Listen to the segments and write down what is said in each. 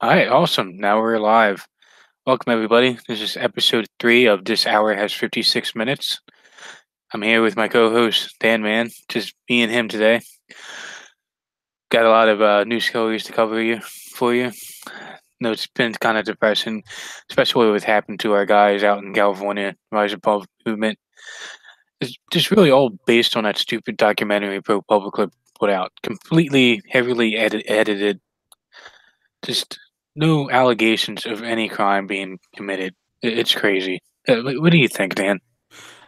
All right, awesome. Now we're live. Welcome, everybody. This is episode 3 of This Hour Has 56 Minutes. I'm here with my co host, Dan Man. Just me and him today. Got a lot of news stories to cover for you. No, it's been kind of depressing, especially what happened to our guys out in California, Rise Above movement. It's just really all based on that stupid documentary ProPublica put out. Completely heavily edited. Just no allegations of any crime being committed. It's crazy. What do you think, Dan?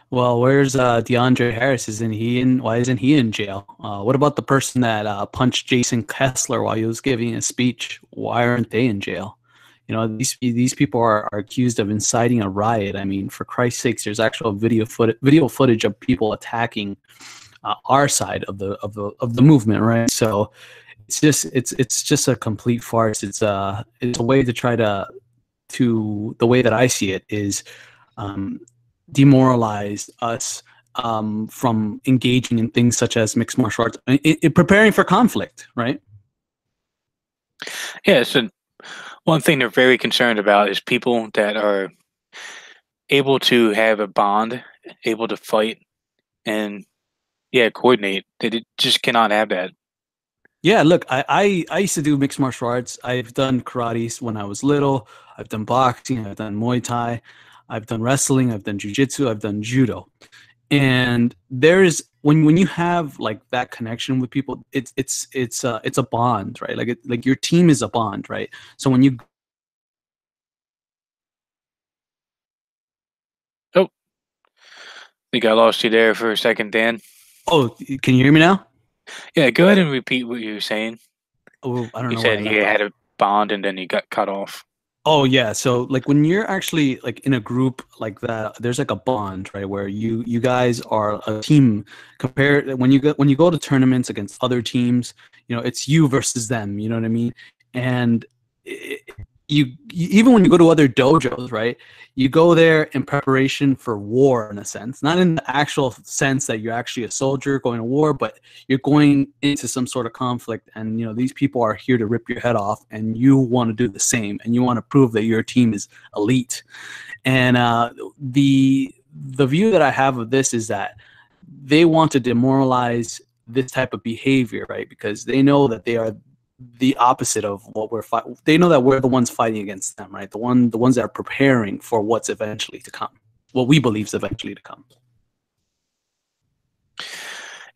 Well, where's DeAndre Harris? Isn't he in? Why isn't he in jail? What about the person that punched Jason Kessler while he was giving a speech? Why aren't they in jail? You know, these people are accused of inciting a riot. I mean, for Christ's sakes, there's actual video footage of people attacking our side of the movement, right? So it's just a complete farce. It's a way to try to the way that I see it is um, demoralize us from engaging in things such as mixed martial arts, preparing for conflict, right? Yeah, so one thing they're very concerned about is people that are able to have a bond, able to fight, and yeah, coordinate. They just cannot have that. Yeah, look, I used to do mixed martial arts. I've done karate when I was little. I've done boxing. I've done Muay Thai. I've done wrestling. I've done jujitsu. I've done judo. And there's when you have like that connection with people, it's a bond, right? Like your team is a bond, right? So when you Oh, I think I lost you there for a second, Dan. oh, can you hear me now? Yeah, go ahead and repeat what you were saying. Oh, I don't You know where I said you left off. had a bond and then you got cut off. Oh yeah, so like when you're actually like in a group like that, there's like a bond, right? Where you guys are a team. Compared when you go to tournaments against other teams, you know it's you versus them. You know what I mean? And it, even when you go to other dojos, right? You go there in preparation for war, in a sense, not in the actual sense that you're actually a soldier going to war, but you're going into some sort of conflict, and you know these people are here to rip your head off, and you want to do the same, and you want to prove that your team is elite. And the view that I have of this is that they want to demoralize this type of behavior, right? Because they know that they are the opposite of what we're fighting. They know that we're the ones fighting against them, right? The ones that are preparing for what's eventually to come, what we believe is eventually to come.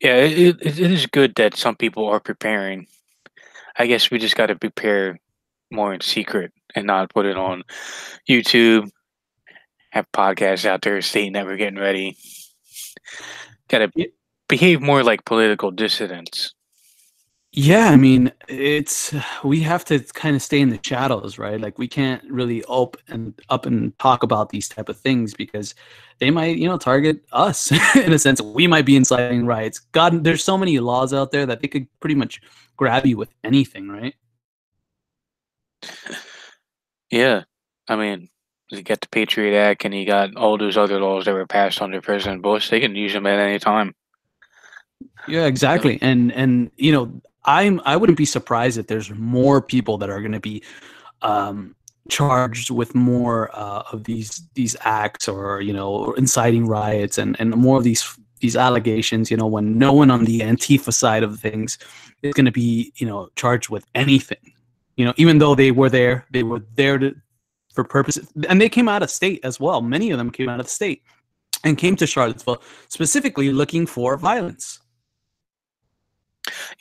Yeah, it is good that some people are preparing. I guess we just got to prepare more in secret and not put it on YouTube, have podcasts out there stating that we're getting ready. Got to behave more like political dissidents. Yeah, I mean, it's we have to kind of stay in the shadows, right? Like we can't really up and talk about these type of things because they might, you know, target us in a sense. We might be inciting riots. God, there's so many laws out there that they could pretty much grab you with anything, right? Yeah, I mean, you got the Patriot Act and you got all those other laws that were passed under President Bush. They can use them at any time. Yeah, So, exactly. And you know, I wouldn't be surprised if there's more people that are going to be um, charged with more of these acts, or you know, or inciting riots, and more of these allegations. You know, when no one on the Antifa side of things is going to be, you know, charged with anything. You know, even though they were there to for purposes, and they came out of state as well. Many of them came out of the state and came to Charlottesville specifically looking for violence.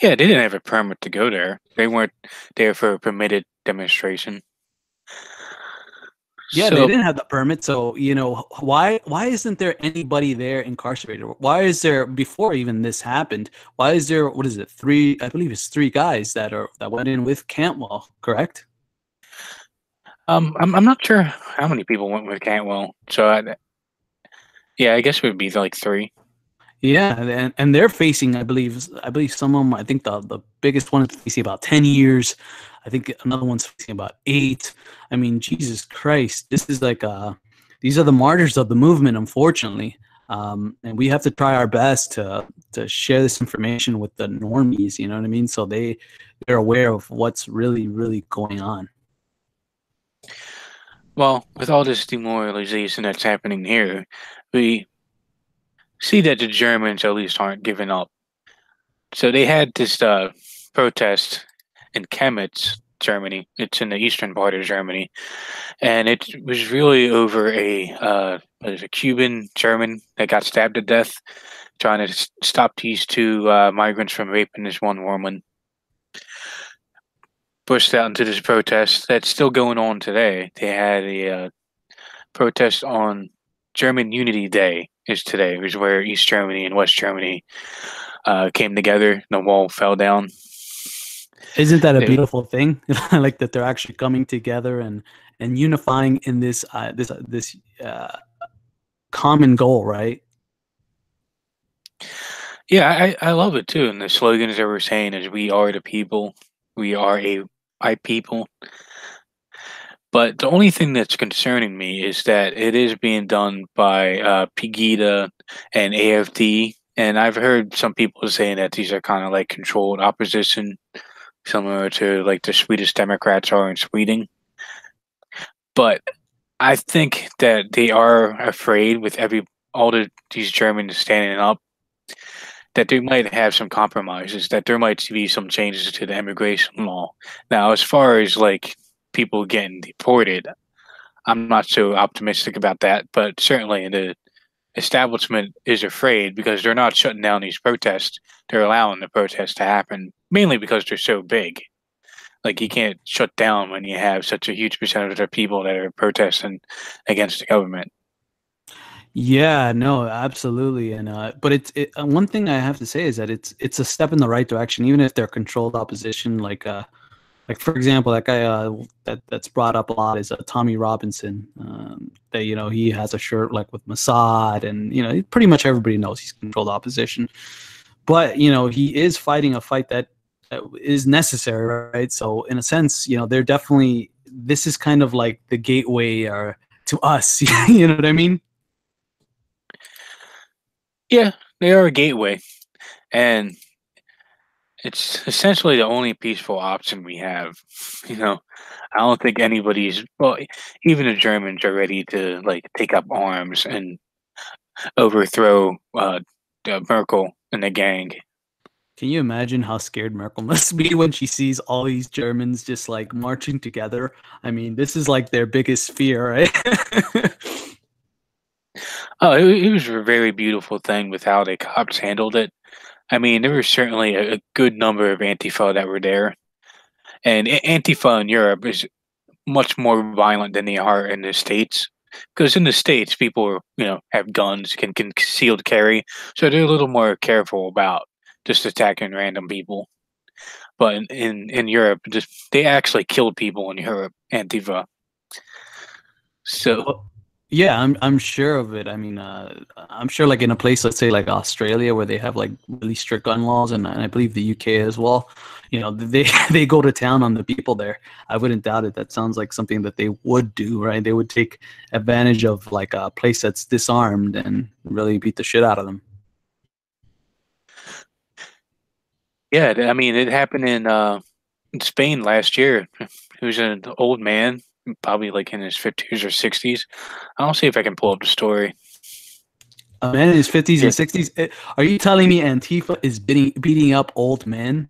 yeah, they didn't have a permit to go there. They weren't there for a permitted demonstration. Yeah, they So, didn't have the permit, so you know why isn't there anybody there incarcerated? Why is there before even this happened? Why is there what is it three? I believe it's three guys that went in with Cantwell, correct? I'm not sure how many people went with Cantwell. So, yeah, I guess it would be like three. Yeah, and they're facing, I believe some of them. I think the biggest one is facing about 10 years. I think another one's facing about 8. I mean, Jesus Christ, this is like these are the martyrs of the movement, unfortunately. And we have to try our best to share this information with the normies. You know what I mean? So they're aware of what's really going on. Well, with all this demoralization that's happening here, we see that the Germans at least aren't giving up. So they had this protest in Chemnitz, Germany. It's in the eastern part of Germany, and it was really over a Cuban German that got stabbed to death trying to stop these two migrants from raping this one woman. Pushed out into this protest that's still going on today. They had a protest on German Unity Day is today, which is where East Germany and West Germany came together. The wall fell down. Isn't that a They, beautiful thing? Like that they're actually coming together and unifying in this common goal, right? yeah, I love it too. And the slogans that we're saying is "We are the people, we are a people." But the only thing that's concerning me is that it is being done by Pegida and AFD, and I've heard some people saying that these are kind of like controlled opposition, similar to like the Swedish Democrats are in Sweden. But I think that they are afraid with these Germans standing up that they might have some compromises, that there might be some changes to the immigration law. Now, as far as like people getting deported, I'm not so optimistic about that, but certainly the establishment is afraid because they're not shutting down these protests. They're allowing the protests to happen mainly because they're so big. Like you can't shut down when you have such a huge percentage of people that are protesting against the government. Yeah, no, absolutely. And but one thing I have to say is that it's a step in the right direction, even if they're controlled opposition. Like for example, that guy that's brought up a lot is Tommy Robinson. That he has a shirt like with Mossad, and pretty much everybody knows he's controlled opposition. But he is fighting a fight that is necessary, right? So in a sense, they're definitely this is kind of like the gateway to us. You know what I mean? Yeah, they are a gateway, and it's essentially the only peaceful option we have. You know, I don't think anybody's well, even the Germans are ready to like take up arms and overthrow Merkel and the gang. Can you imagine how scared Merkel must be when she sees all these Germans just like marching together? I mean, this is like their biggest fear, right? Oh, it was a very beautiful thing with how the cops handled it. I mean, there was certainly a good number of Antifa that were there, and Antifa in Europe is much more violent than they are in the States. Because in the States, people, have guns, can concealed carry, so they're a little more careful about just attacking random people. But in Europe, just they actually killed people in Europe, Antifa. So Well, yeah, I'm sure of it. I mean, I'm sure like in a place, let's say like Australia, where they have like really strict gun laws, and I believe the UK as well. They they go to town on the people there. I wouldn't doubt it. That sounds like something that they would do, right? They would take advantage of like a place that's disarmed and really beat the shit out of them. yeah, I mean, it happened in Spain last year. He was an old man, probably like in his 50s or 60s. I'll see if I can pull up the story. A man in his 50s Yeah, and 60s. Are you telling me Antifa is beating up old men?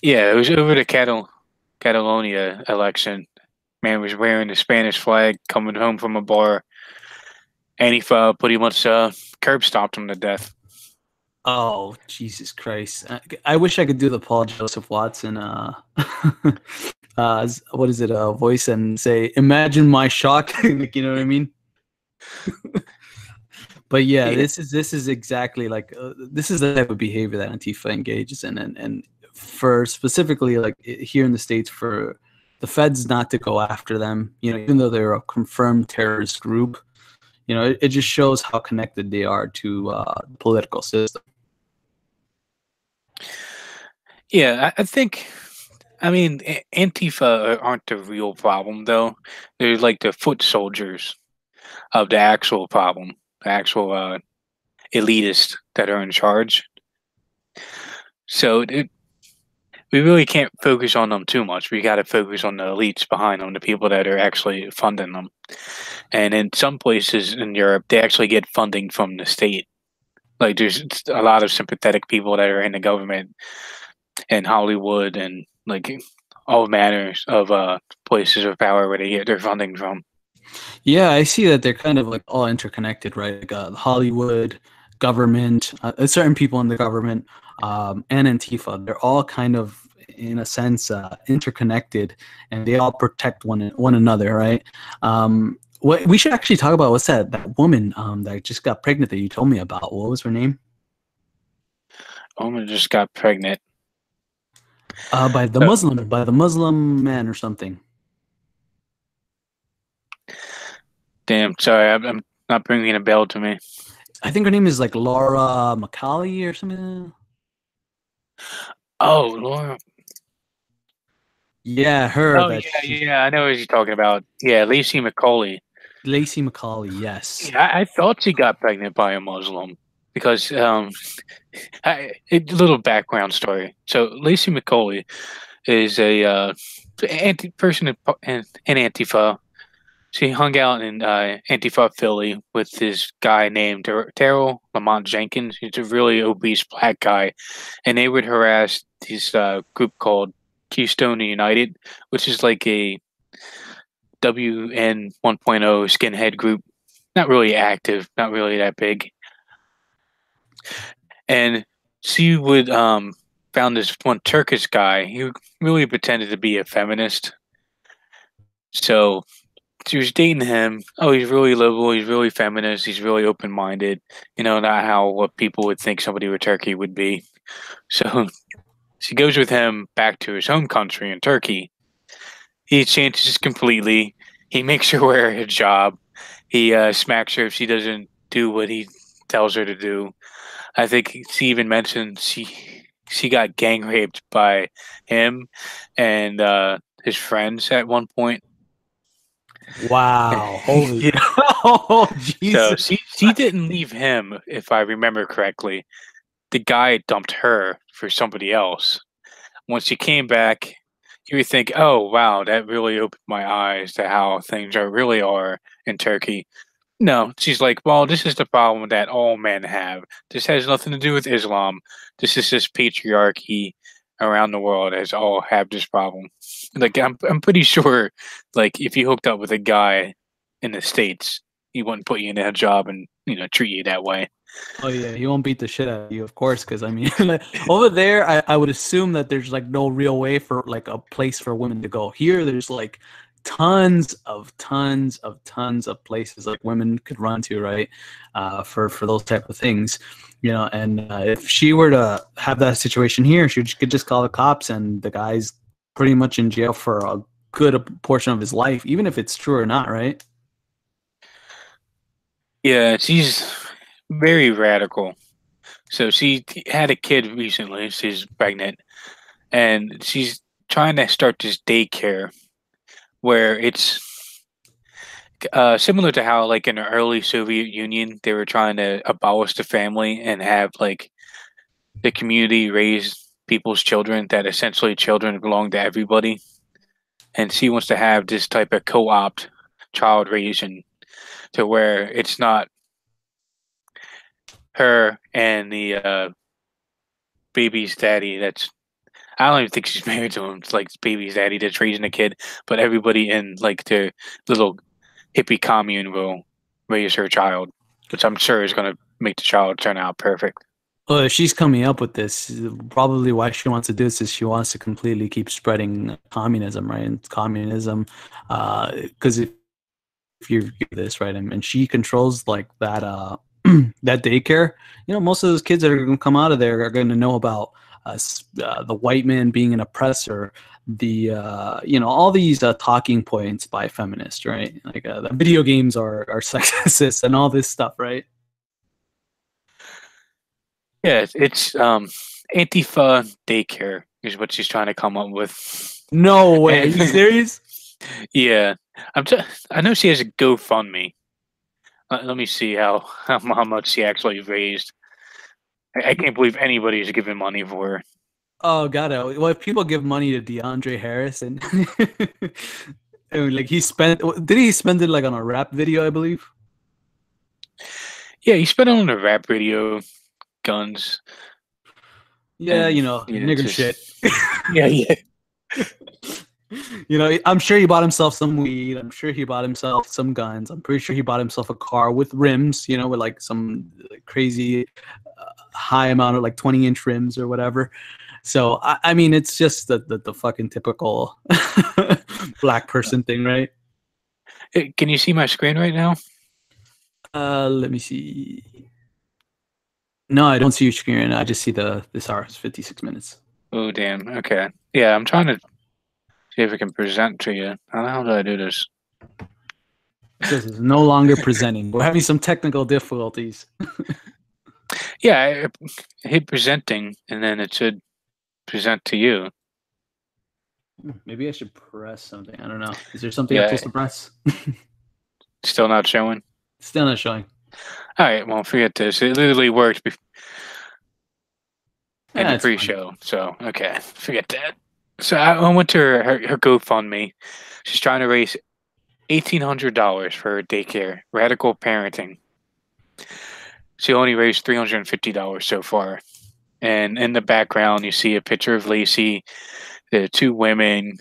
yeah, it was over the Catalonia election. Man was wearing the Spanish flag, coming home from a bar. Antifa pretty much curb stomped him to death. Oh, Jesus Christ. I wish I could do the Paul Joseph Watson what is it, voice and say, imagine my shock. Like, you know what I mean? But yeah, Yeah, this is exactly like this is the type of behavior that Antifa engages in, and for specifically like here in the States for the feds not to go after them, even though they're a confirmed terrorist group, it just shows how connected they are to the political system. yeah. I think. I mean, Antifa aren't the real problem, though. They're like the foot soldiers of the actual problem, the actual elitists that are in charge. So we really can't focus on them too much. We got to focus on the elites behind them, the people that are actually funding them. And in some places in Europe, they actually get funding from the state. Like there's a lot of sympathetic people that are in the government and Hollywood and like all manners of places of power where they get their funding from. Yeah, I see that they're kind of like all interconnected, right? Like Hollywood, government, certain people in the government, and Antifa. They're all kind of, in a sense, interconnected, and they all protect one another, right? What we should actually talk about, what's that woman that just got pregnant that you told me about? What was her name? Woman just got pregnant. By the Muslim man or something. Damn, sorry, I'm not bringing a bell to me. I think her name is like Laura Macaulay or something. Oh, Laura. Yeah, her. Oh yeah, I know what you're talking about. Yeah, Lacey McCauley. Lacey Macaulay, yes. Yeah, I thought she got pregnant by a Muslim because a little background story. So Lacey McCauley is a anti person in Antifa. She hung out in Antifa Philly with this guy named Terrell Lamont Jenkins. He's a really obese black guy, and they would harass this group called Keystone United, which is like a WN 1.0 skinhead group. Not really active, not really that big. And she would found this one Turkish guy who really pretended to be a feminist. So she was dating him. Oh, he's really liberal. He's really feminist. He's really open minded. You know, not how what people would think somebody with Turkey would be. So she goes with him back to his home country in Turkey. He changes completely. He makes her wear a hijab. He smacks her if she doesn't do what he tells her to do. I think she even mentioned she got gang raped by him and his friends at one point. Wow. Holy Yeah. Oh, So Jesus. she didn't leave him, if I remember correctly. The guy dumped her for somebody else. Once she came back, you would think, "Oh wow, that really opened my eyes to how things really are in Turkey." No, she's like, "Well, this is the problem that all men have. This has nothing to do with Islam. This is just patriarchy around the world as all have this problem." Like I'm pretty sure, like if you hooked up with a guy in the States, he wouldn't put you in a job and treat you that way. Oh yeah, he won't beat the shit out of you, of course, because I mean, like, over there, I would assume that there's like no real way for like a place for women to go. Here, there's like tons of places like women could run to, right? For those type of things, And if she were to have that situation here, she could just call the cops, and the guy's pretty much in jail for a good portion of his life, even if it's true or not, right? Yeah, she's very radical. So she had a kid recently. She's pregnant, and she's trying to start this daycare where it's similar to how, like in the early Soviet Union, they were trying to abolish the family and have like the community raise people's children. That essentially children belong to everybody, and she wants to have this type of co-opt child raising to where it's not her and the baby's daddy. That's I don't even think she's married to him. It's like baby's daddy that's raising a kid, but everybody in like their little hippie commune will raise her child, which I'm sure is going to make the child turn out perfect. Well, if she's coming up with this, probably why she wants to do this is she wants to completely keep spreading communism, right? And communism, because if you do this, right, and she controls like that, that daycare, most of those kids that are going to come out of there are going to know about the white man being an oppressor, all these talking points by feminists, right? Like the video games are sexist and all this stuff, right? Yeah, it's Antifa daycare is what she's trying to come up with. No way, are you serious? Yeah, I know she has a GoFundMe. Let me see how much she actually raised. I can't believe anybody's giving money for her. Oh God! Well, if people give money to DeAndre Harris and, and like did he spend it like on a rap video? I believe. Yeah, he spent it on a rap video, guns, Yeah, and nigger just shit. yeah, yeah. I'm sure he bought himself some weed. I'm sure he bought himself some guns. I'm pretty sure he bought himself a car with rims, with like some crazy high amount of like 20-inch rims or whatever. So I mean, it's just the fucking typical black person thing, right? Hey, can you see my screen right now? Let me see. No, I don't see your screen right now. I just see this hour. It's 56 minutes. Oh, damn. Okay. Yeah, I'm trying to see if I can present to you. How do I do this? It says it's no longer presenting. We're having some technical difficulties. Yeah, I hit presenting, and then it should present to you. Maybe I should press something. I don't know. Is there something I'm Yeah, supposed to press? still not showing. Still not showing. All right, well, forget this. It literally worked in the It's fine. pre-show, so okay, forget that. So I went to her GoFundMe. She's trying to raise $1,800 for her daycare, Radical Parenting. She only raised $350 so far. And in the background, you see a picture of Lacey, the two women,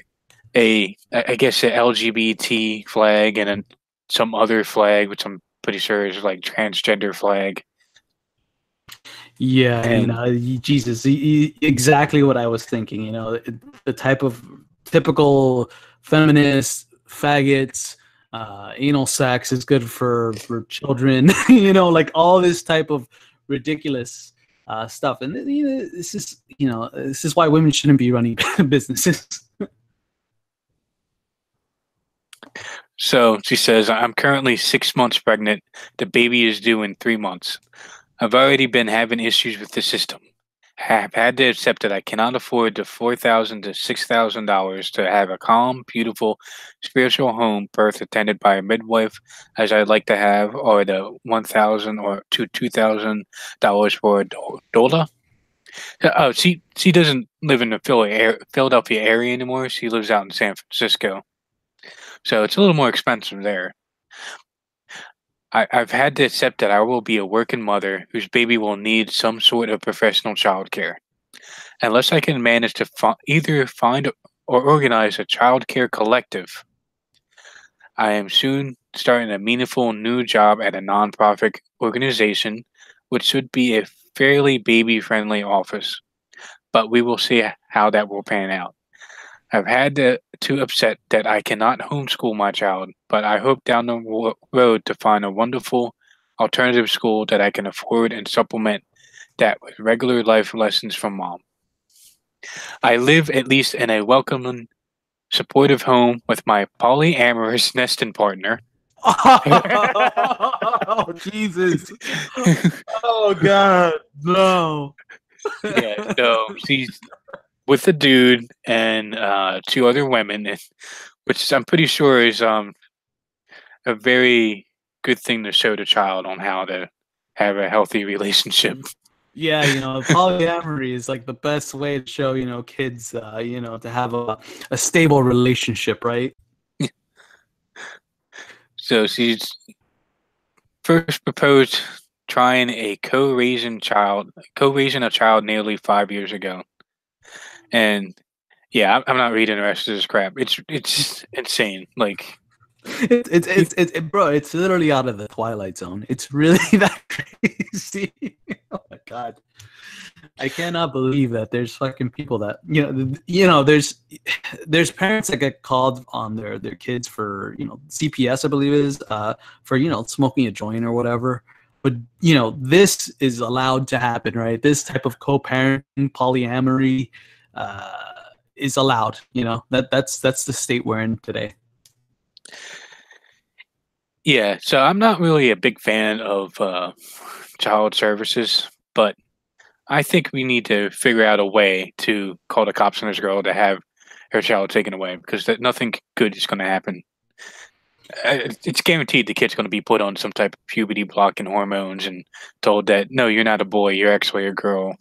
I guess an LGBT flag, and some other flag, which I'm pretty sure is like transgender flag. Yeah, And Jesus, exactly what I was thinking. The type of typical feminist faggots, anal sex is good for children. Like all this type of ridiculous stuff. And this is why women shouldn't be running businesses. so she says, I'm currently 6 months pregnant. The baby is due in 3 months. I've already been having issues with the system. Have had to accept that I cannot afford the $4,000 to $6,000 to have a calm, beautiful, spiritual home birth attended by a midwife, as I'd like to have, or the $1,000 or to $2,000 for a doula. Oh, she doesn't live in the Philadelphia area anymore. She lives out in San Francisco, so it's a little more expensive there. I've had to accept that I will be a working mother whose baby will need some sort of professional childcare. Unless I can manage to either find or organize a childcare collective, I am soon starting a meaningful new job at a nonprofit organization, which should be a fairly baby friendly office. But we will see how that will pan out. I've had to upset that I cannot homeschool my child, but I hope down the road to find a wonderful alternative school that I can afford and supplement that with regular life lessons from mom. I live at least in a welcoming, supportive home with my polyamorous nesting partner. Oh, Jesus. Oh, God. No. Yeah, so she's with a dude and two other women, which I'm pretty sure is a very good thing to show the child on how to have a healthy relationship. Yeah, polyamory is like the best way to show, kids, to have a stable relationship, right? So she's first proposed trying a co-raising a child nearly 5 years ago. And yeah, I'm not reading the rest of this crap. It's insane. Like Bro, it's literally out of the Twilight Zone. It's really that crazy. Oh my God. I cannot believe that there's fucking people that there's parents that get called on their kids for CPS, I believe it is, for smoking a joint or whatever. But this is allowed to happen, right? This type of co-parenting, polyamory, is allowed. That's the state we're in today. yeah, so I'm not really a big fan of child services, but I think we need to figure out a way to call the cops on this girl to have her child taken away because nothing good is going to happen. It's guaranteed the kid's going to be put on some type of puberty blocking hormones and told that no, you're not a boy, you're actually a girl.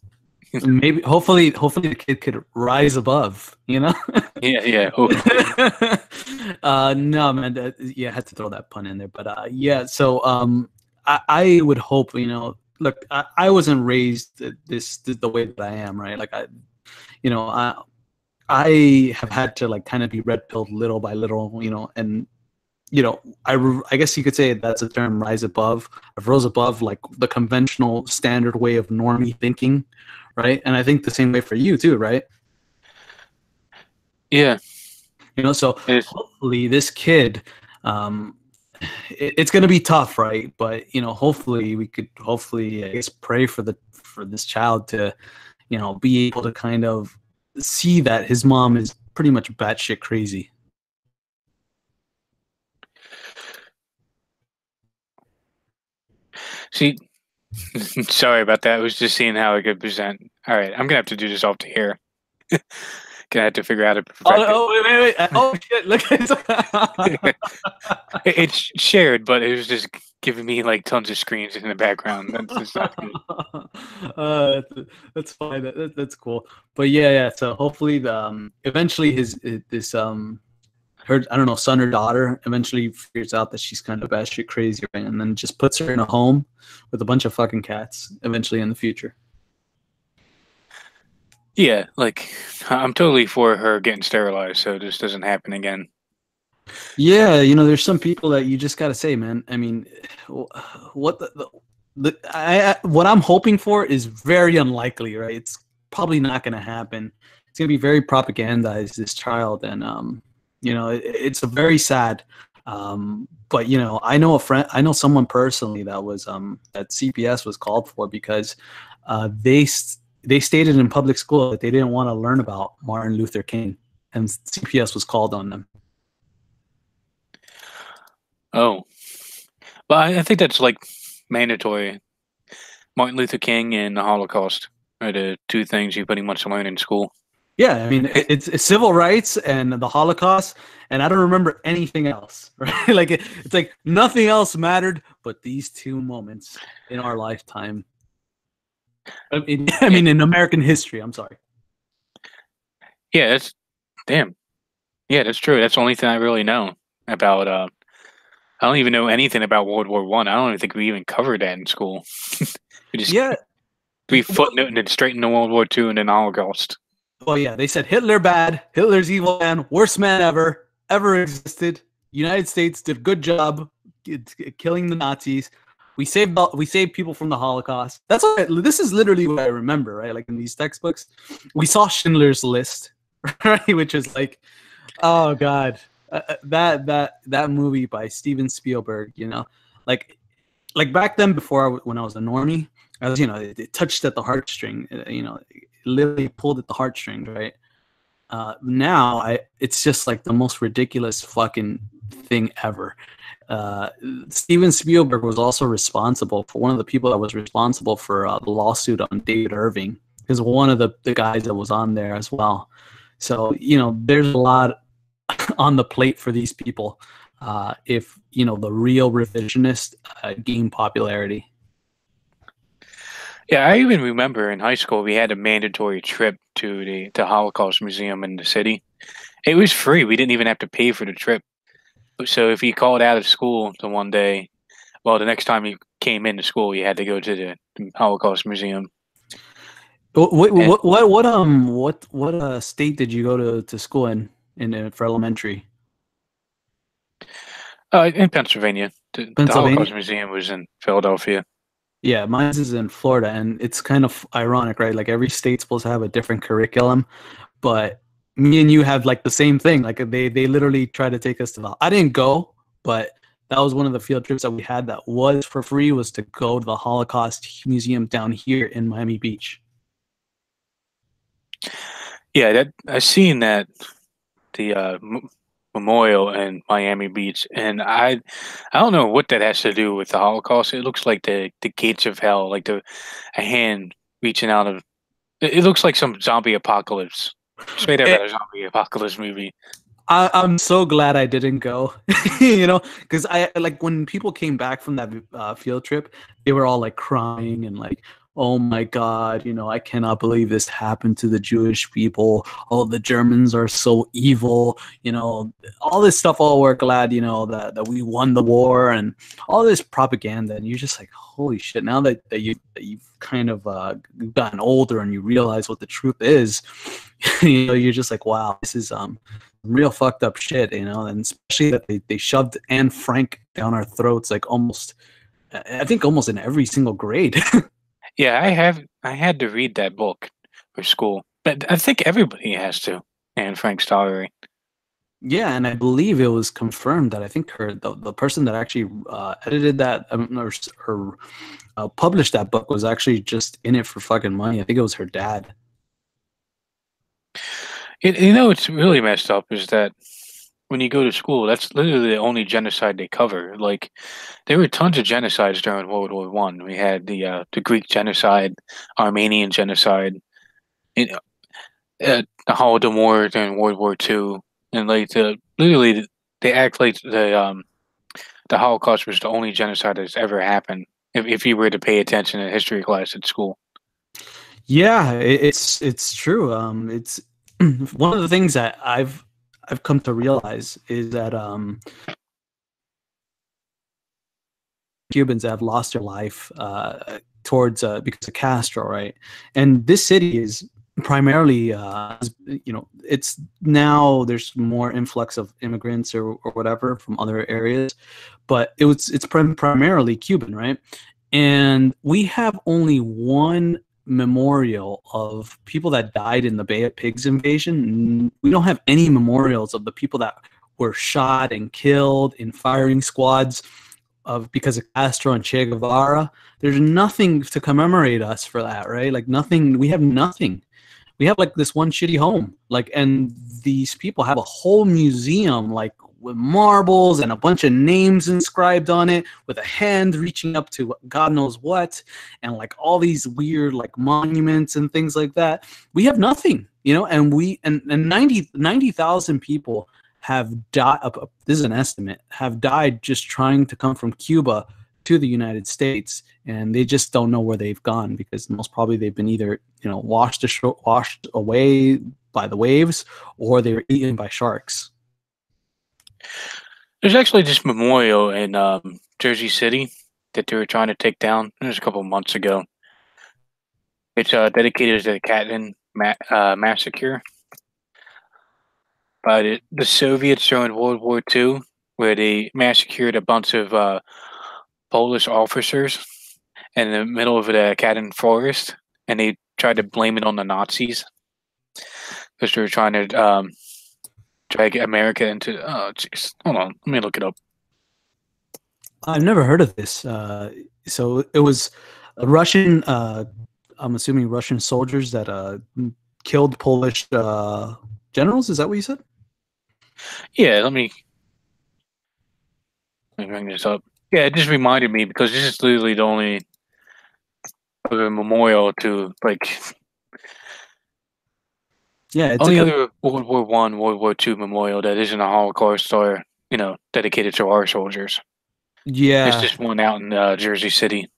Maybe, hopefully the kid could rise above. You know. Yeah. Hopefully. No, man. Yeah, I had to throw that pun in there, but yeah. So, I would hope, look, I wasn't raised the way that I am, right? Like you know, I have had to like kind of be red pilled little by little, and I guess you could say that's a term, rise above. I've rose above like the conventional standard way of normie thinking, right? And I think the same way for you too, right? Yeah. So It's, hopefully this kid, um, it's going to be tough, right? But hopefully we could I guess pray for this child to, be able to kind of see that his mom is pretty much batshit crazy. see, sorry about that. I was just seeing how I could present. All right, I'm gonna have to do this off the air. Gonna have to figure out how to perfect Wait. Oh shit! Look, it. It's shared, but it was just giving me like tons of screens in the background. That's just not good. That's fine. That's cool. But yeah. So hopefully, eventually this her, I don't know, son or daughter eventually figures out that she's kind of batshit crazy, right? And then just puts her in a home with a bunch of fucking cats eventually in the future. Yeah, like I'm totally for her getting sterilized, so this doesn't happen again. Yeah, there's some people that you just gotta say, man. I mean, what what I'm hoping for is very unlikely, right? It's probably not gonna happen. It's gonna be very propagandized, this child, and it's a very sad. But I know a friend, I know someone personally that was that CPS was called for because they stated in public school that they didn't want to learn about Martin Luther King, and CPS was called on them. Oh, but I think that's like mandatory. Martin Luther King and the Holocaust are the two things you pretty much learn in school. Yeah, I mean it's civil rights and the Holocaust, and I don't remember anything else. Right? Like it's like nothing else mattered but these two moments in our lifetime. I mean in American history. I'm sorry. Yeah, that's damn. Yeah, that's true. That's the only thing I really know about. I don't even know anything about World War One. I don't even think we even covered that in school. We just Yeah. we footnoted it straight into World War Two and then Holocaust. Well, yeah, they said Hitler bad, Hitler's evil man, worst man ever existed. United States did a good job killing the Nazis. We saved people from the Holocaust. This is literally what I remember, right? Like in these textbooks, we saw Schindler's List, right? Which is like, oh god, that movie by Steven Spielberg. Like back then, when I was a normie, I was it touched at the heartstring. It literally pulled at the heartstrings, right? Now it's just like the most ridiculous fucking thing ever. Steven Spielberg was also responsible for one of the people that was responsible for the lawsuit on David Irving. Is one of the guys that was on there as well. So there's a lot on the plate for these people if the real revisionist gain popularity. Yeah, I even remember in high school we had a mandatory trip to the Holocaust Museum in the city. It was free. We didn't even have to pay for the trip. So if you called out of school the one day, well, the next time you came into school, you had to go to the Holocaust Museum. What state did you go to school in for elementary? In Pennsylvania. The Holocaust Museum was in Philadelphia. Yeah, mine is in Florida, and it's kind of ironic, right? Like every state's supposed to have a different curriculum, but me and you have like the same thing. Like they literally try to take us to I didn't go, but that was one of the field trips that we had that was for free, was to go to the Holocaust Museum down here in Miami Beach. Yeah, I've seen that the memorial in Miami Beach, and I don't know what that has to do with the Holocaust. It looks like the gates of hell, like a hand reaching out of. It looks like some zombie apocalypse, straight out of a zombie apocalypse movie. I'm so glad I didn't go, because I like when people came back from that field trip, they were all like crying and like, oh my God, I cannot believe this happened to the Jewish people. Oh, the Germans are so evil. All this stuff. Oh, we're glad, that we won the war and all this propaganda. And you're just like, holy shit. Now that you've kind of gotten older and you realize what the truth is, you're just like, wow, this is real fucked up shit, and especially that they shoved Anne Frank down our throats like I think almost in every single grade. Yeah, I had to read that book for school, but I think everybody has to. Anne Frank's Diary. Yeah, and I believe it was confirmed that I think the person that actually edited that or published that book was actually just in it for fucking money. I think it was her dad. What's really messed up is that when you go to school, that's literally the only genocide they cover. Like, there were tons of genocides during World War One. We had the Greek genocide, Armenian genocide, you know, the Holodomor during World War Two, and like they act like the Holocaust was the only genocide that's ever happened. If you were to pay attention in history class at school. Yeah, it's true. It's one of the things that I've come to realize is that Cubans have lost their life towards because of Castro, right? And this city is primarily, it's now there's more influx of immigrants or whatever from other areas, but it's primarily Cuban, right? And we have only one memorial of people that died in the Bay of Pigs invasion. We don't have any memorials of the people that were shot and killed in firing squads of because of Castro and Che Guevara. There's nothing to commemorate us for that, right? Like nothing. We have nothing. We have like this one shitty home, like, and these people have a whole museum, like with marbles and a bunch of names inscribed on it, with a hand reaching up to God knows what, and like all these weird like monuments and things like that. We have nothing, and and 90,000 people have died. This is an estimate. Have died just trying to come from Cuba to the United States, and they just don't know where they've gone because most probably they've been either washed away by the waves or they were eaten by sharks. There's actually this memorial in Jersey City that they were trying to take down. It was a couple of months ago. It's dedicated to the massacre by the Soviets during World War II, where they massacred a bunch of Polish officers in the middle of the Katyn forest, and they tried to blame it on the Nazis because they were trying to drag America into. Oh, jeez. Hold on. Let me look it up. I've never heard of this. So it was a Russian, I'm assuming Russian soldiers that killed Polish generals. Is that what you said? Yeah, let me bring this up. Yeah, it just reminded me because this is literally the only other memorial to like Yeah, it's only like other World War One, World War Two memorial that isn't a Holocaust or dedicated to our soldiers. It's yeah, just one out in Jersey City.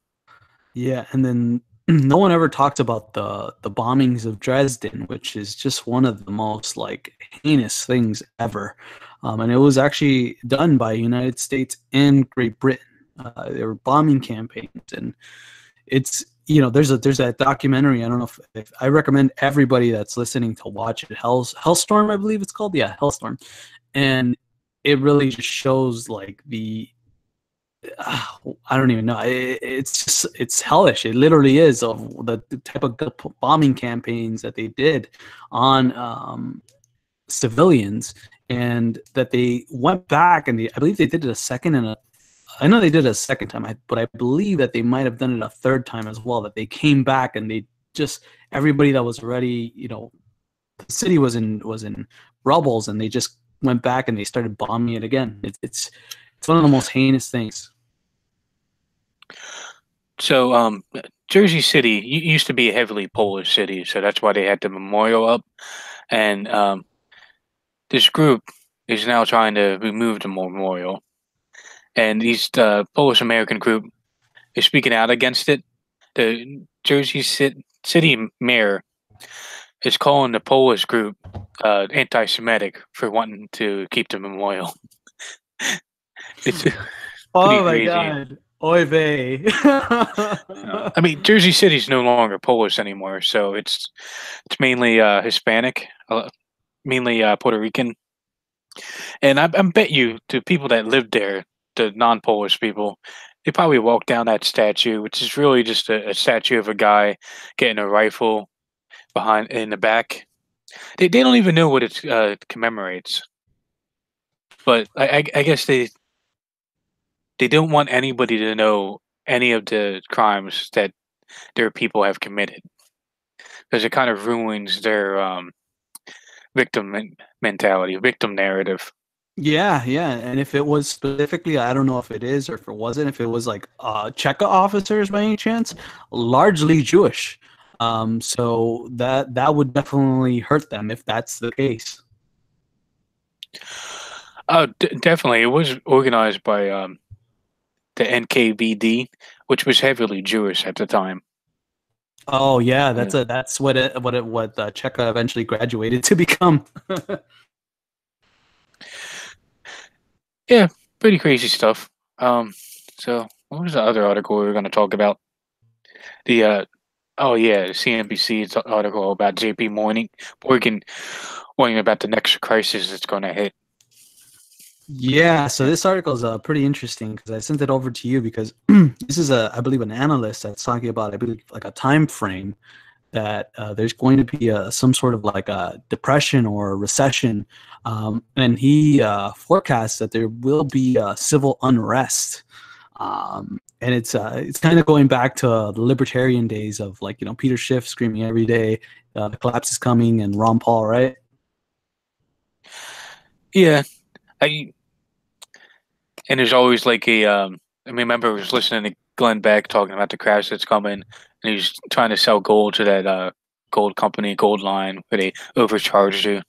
yeah, and then no one ever talks about the bombings of Dresden, which is just one of the most like heinous things ever. And it was actually done by United States and Great Britain. There were bombing campaigns, and it's there's that documentary. I don't know if I recommend everybody that's listening to watch it. Hellstorm, I believe it's called. Yeah, Hellstorm, and it really just shows like I don't even know. It's hellish. It literally is of the type of bombing campaigns that they did on civilians, and that they went back and I believe they did it a second and I know they did it a second time, but I believe that they might have done it a third time as well. That they came back and they just everybody that was already, the city was in rubbles, and they just went back and they started bombing it again. It's one of the most heinous things. So, Jersey City used to be a heavily Polish city, so that's why they had the memorial up. And this group is now trying to remove the memorial, and these Polish American group is speaking out against it. The Jersey City mayor is calling the Polish group anti-Semitic for wanting to keep the memorial. It's pretty Oh my crazy. God. Oy vey. I mean, Jersey City's no longer Polish anymore, so it's mainly Hispanic, mainly Puerto Rican, and I bet you the people that lived there, the non-Polish people, they probably walked down that statue, which is really just a statue of a guy getting a rifle behind in the back. They don't even know what it commemorates, but I guess they don't want anybody to know any of the crimes that their people have committed because it kind of ruins their mentality, victim narrative. Yeah, yeah. And if it was specifically, I don't know if it is or if it wasn't, if it was like Cheka officers by any chance, largely Jewish. So that would definitely hurt them if that's the case. Oh, definitely, it was organized by the NKVD, which was heavily Jewish at the time. Oh yeah, Yeah, that's what Cheka eventually graduated to become. yeah, pretty crazy stuff. So what was the other article we were going to talk about? The oh yeah, CNBC's article about JP Morgan warning about the next crisis that's going to hit. Yeah, so this article is pretty interesting because I sent it over to you because this is I believe, an analyst that's talking about, I believe, like a time frame that there's going to be some sort of like a depression or a recession, and he forecasts that there will be civil unrest, and it's kind of going back to the libertarian days of, like, Peter Schiff screaming every day, the collapse is coming, and Ron Paul, right? Yeah, I and there's always like a I remember I was listening to Glenn Beck talking about the crash that's coming, and he's trying to sell gold to that gold company, Gold Line, where they overcharged you,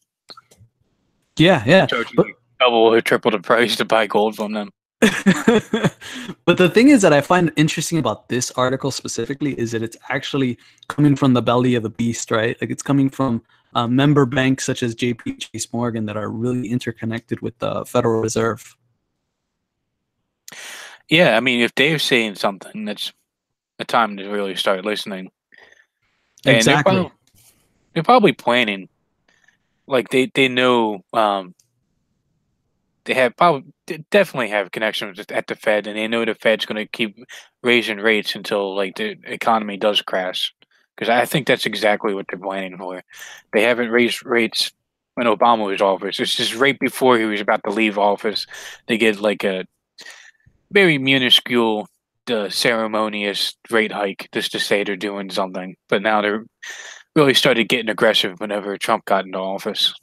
Yeah, yeah. charging you double or triple the price to buy gold from them. But the thing is that I find interesting about this article specifically is that it's actually coming from the belly of the beast, right? Like, it's coming from member banks such as JP Chase Morgan that are really interconnected with the Federal Reserve. Yeah, I mean, if they're saying something, that's the time to really start listening. And Exactly. they're probably planning, like they know they have probably definitely have connections at the Fed, and they know the Fed's going to keep raising rates until like the economy does crash. Because I think that's exactly what they're planning for. They haven't raised rates when Obama was office. It's just right before he was about to leave office, they get like a very minuscule, ceremonious rate hike just to say they're doing something. But now they're really started getting aggressive whenever Trump got into office.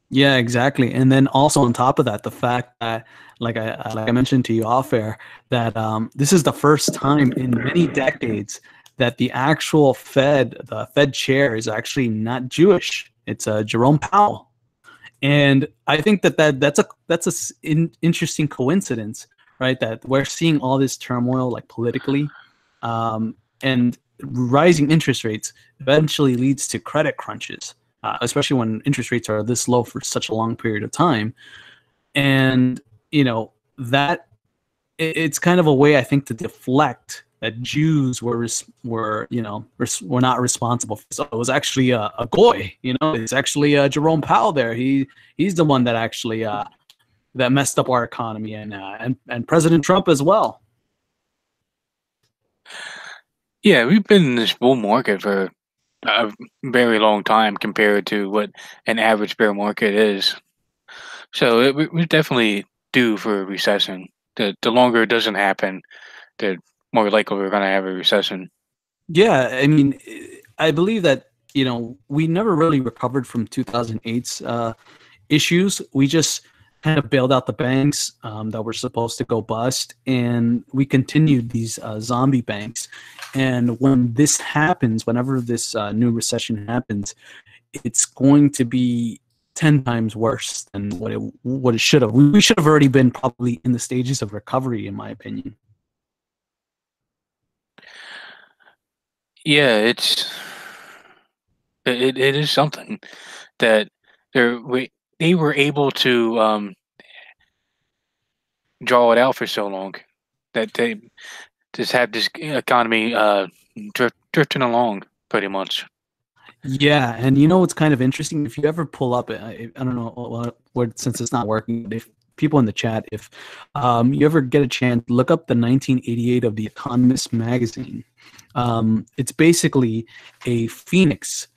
Yeah, exactly. And then also on top of that, the fact that, like I mentioned to you off air, that this is the first time in many decades that the Fed chair is actually not Jewish. It's Jerome Powell. And I think that's a interesting coincidence, right? That we're seeing all this turmoil, like politically, and rising interest rates eventually leads to credit crunches, especially when interest rates are this low for such a long period of time. And that it's kind of a way, I think, to deflect that Jews were not responsible. So it was actually a goy. It's actually Jerome Powell there. He's the one that actually that messed up our economy, and President Trump as well. Yeah, we've been in this bull market for a very long time compared to what an average bear market is. So we're definitely due for a recession. The longer it doesn't happen, the more likely we're going to have a recession. Yeah, I mean, I believe that we never really recovered from 2008's issues. We just kind of bailed out the banks that were supposed to go bust, and we continued these zombie banks. And when this happens, whenever this new recession happens, it's going to be 10 times worse than what it should have. We should have already been probably in the stages of recovery, in my opinion. Yeah, it is something that they were able to draw it out for so long that they just had this economy drifting along pretty much. Yeah, and you know what's kind of interesting? If you ever pull up, I don't know what since it's not working. If people in the chat, if you ever get a chance, look up the 1988 of the Economist magazine. It's basically a phoenix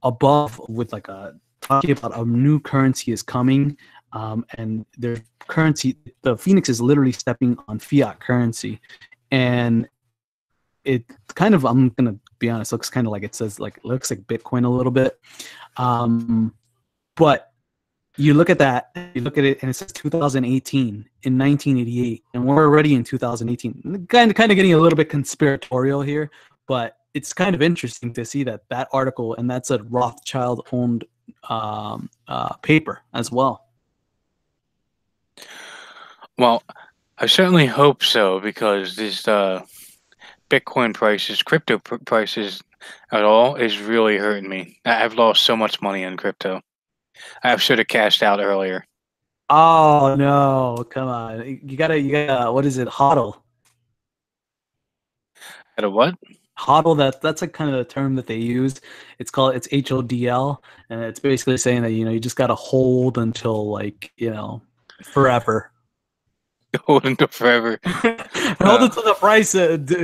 above with like a talking about a new currency is coming, and their currency, the phoenix is literally stepping on fiat currency, and it kind of, I'm gonna be honest, looks kind of like, it says like, looks like Bitcoin a little bit, but you look at that, you look at it, and it says 2018 in 1988, and we're already in 2018. Kind of getting a little bit conspiratorial here, but it's kind of interesting to see that article, and that's a Rothschild-owned paper as well. Well, I certainly hope so because this Bitcoin prices, prices at all is really hurting me. I've lost so much money in crypto. I should have cashed out earlier. Oh no, come on. You gotta, what is it? HODL. At a what? HODL, that's like kind of the term that they use. It's HODL, and it's basically saying that, you just gotta hold until, like, forever. Hold until forever. Hold until the price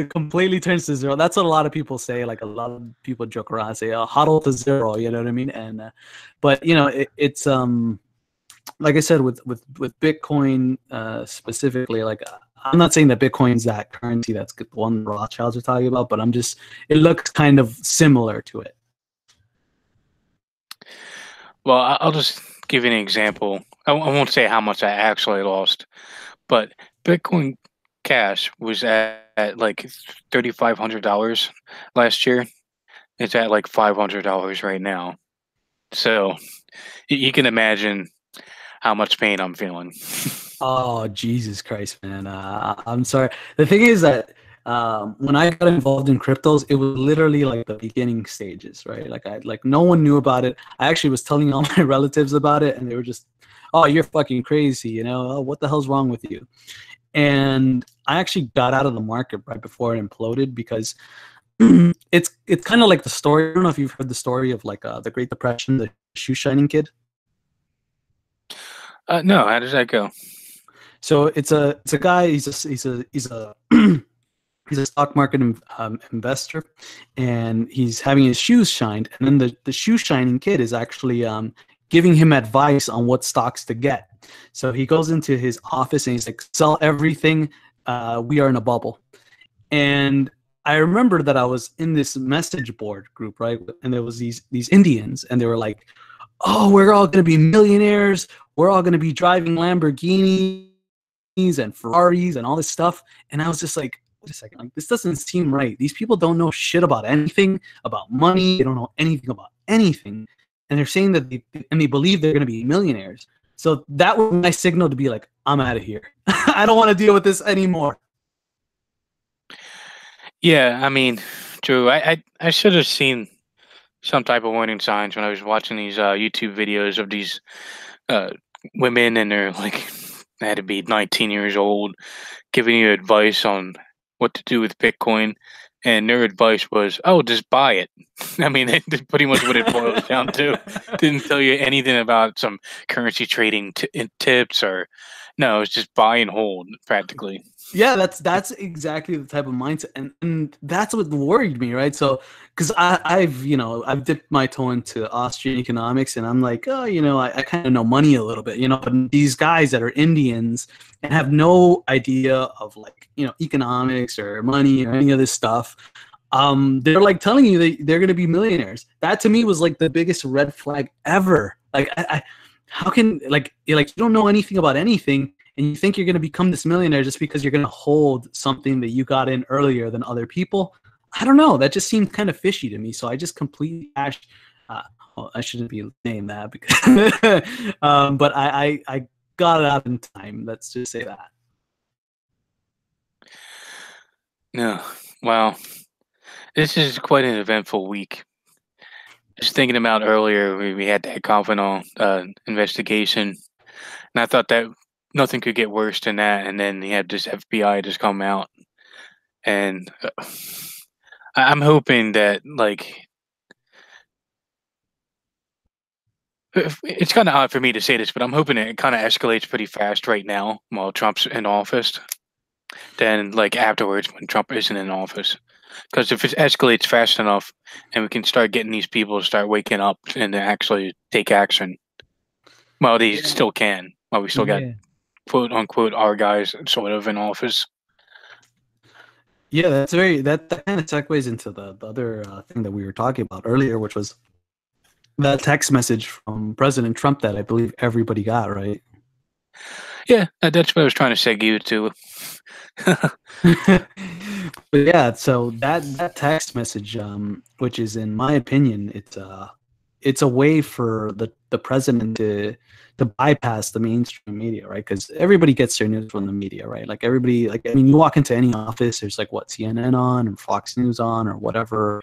completely turns to zero. That's what a lot of people say. Like, a lot of people joke around and say, "Oh, HODL to zero." You know what I mean? And but it's like I said, with Bitcoin specifically, like, I'm not saying that Bitcoin's that currency that's the one Rothschilds are talking about, but it looks kind of similar to it. Well, I'll just give you an example. I won't say how much I actually lost, but Bitcoin Cash was at like $3,500 last year. It's at like $500 right now. So you can imagine how much pain I'm feeling. Oh, Jesus Christ, man. I'm sorry. The thing is that when I got involved in cryptos, it was literally like the beginning stages, right? Like no one knew about it. I actually was telling all my relatives about it, and they were just, "Oh, you're fucking crazy, Oh, what the hell's wrong with you?" And I actually got out of the market right before it imploded because it's kind of like the story. I don't know if you've heard the story of like the Great Depression, the shoe shining kid. No, how does that go? So it's a guy. He's a he's a stock market investor, and he's having his shoes shined. And then the shoe shining kid is actually giving him advice on what stocks to get. So he goes into his office and he's like, "Sell everything. We are in a bubble." And I remember that I was in this message board group, right? And there was these Indians, and they were like, "Oh, we're all going to be millionaires. We're all going to be driving Lamborghinis and Ferraris and all this stuff." And I was just like, wait a second, like, this doesn't seem right. These people don't know shit about anything, about money. They don't know anything about anything. And they're saying that they believe they're going to be millionaires. So that was my signal to be like, I'm out of here. I don't want to deal with this anymore. Yeah, I mean, true. I should have seen some type of warning signs when I was watching these YouTube videos of these uh, women, and they're like, they had to be 19 years old, giving you advice on what to do with Bitcoin, and their advice was, "Oh, just buy it." I mean, that's pretty much what it boils down to. Didn't tell you anything about some currency trading tips or no, it's just buy and hold practically. Yeah, that's exactly the type of mindset, and that's what worried me, right? So, because I've dipped my toe into Austrian economics, and I'm like, oh, I kind of know money a little bit, but these guys that are Indians and have no idea of, like, economics or money or any of this stuff, they're like telling you that they're gonna be millionaires. That to me was like the biggest red flag ever. Like, how can, like you don't know anything about anything, and you think you're going to become this millionaire just because you're going to hold something that you got in earlier than other people? I don't know. That just seemed kind of fishy to me. So I just completely cashed. Well, I shouldn't be saying that because, but I got it out in time. Let's just say that. No, well, This is quite an eventful week. Just thinking about earlier, we had that Kavanaugh investigation, and I thought that nothing could get worse than that. And then he had this FBI just come out, and I'm hoping that it's kind of odd for me to say this, but I'm hoping it kind of escalates pretty fast right now while Trump's in office. Then afterwards when Trump isn't in office. Because if it escalates fast enough and we can start getting these people to start waking up and to actually take action, well, they still can. Well, we still got Yeah. quote unquote our guys sort of in office. Yeah, that kind of segues into the other thing that we were talking about earlier, which was that text message from President Trump that I believe everybody got, right? Yeah, that's what I was trying to seg you to. But yeah, so that text message, which is in my opinion, it's a way for the president to bypass the mainstream media, right? Because everybody gets their news from the media, right? Like everybody, like I mean, you walk into any office, there's like what CNN on or Fox News on or whatever,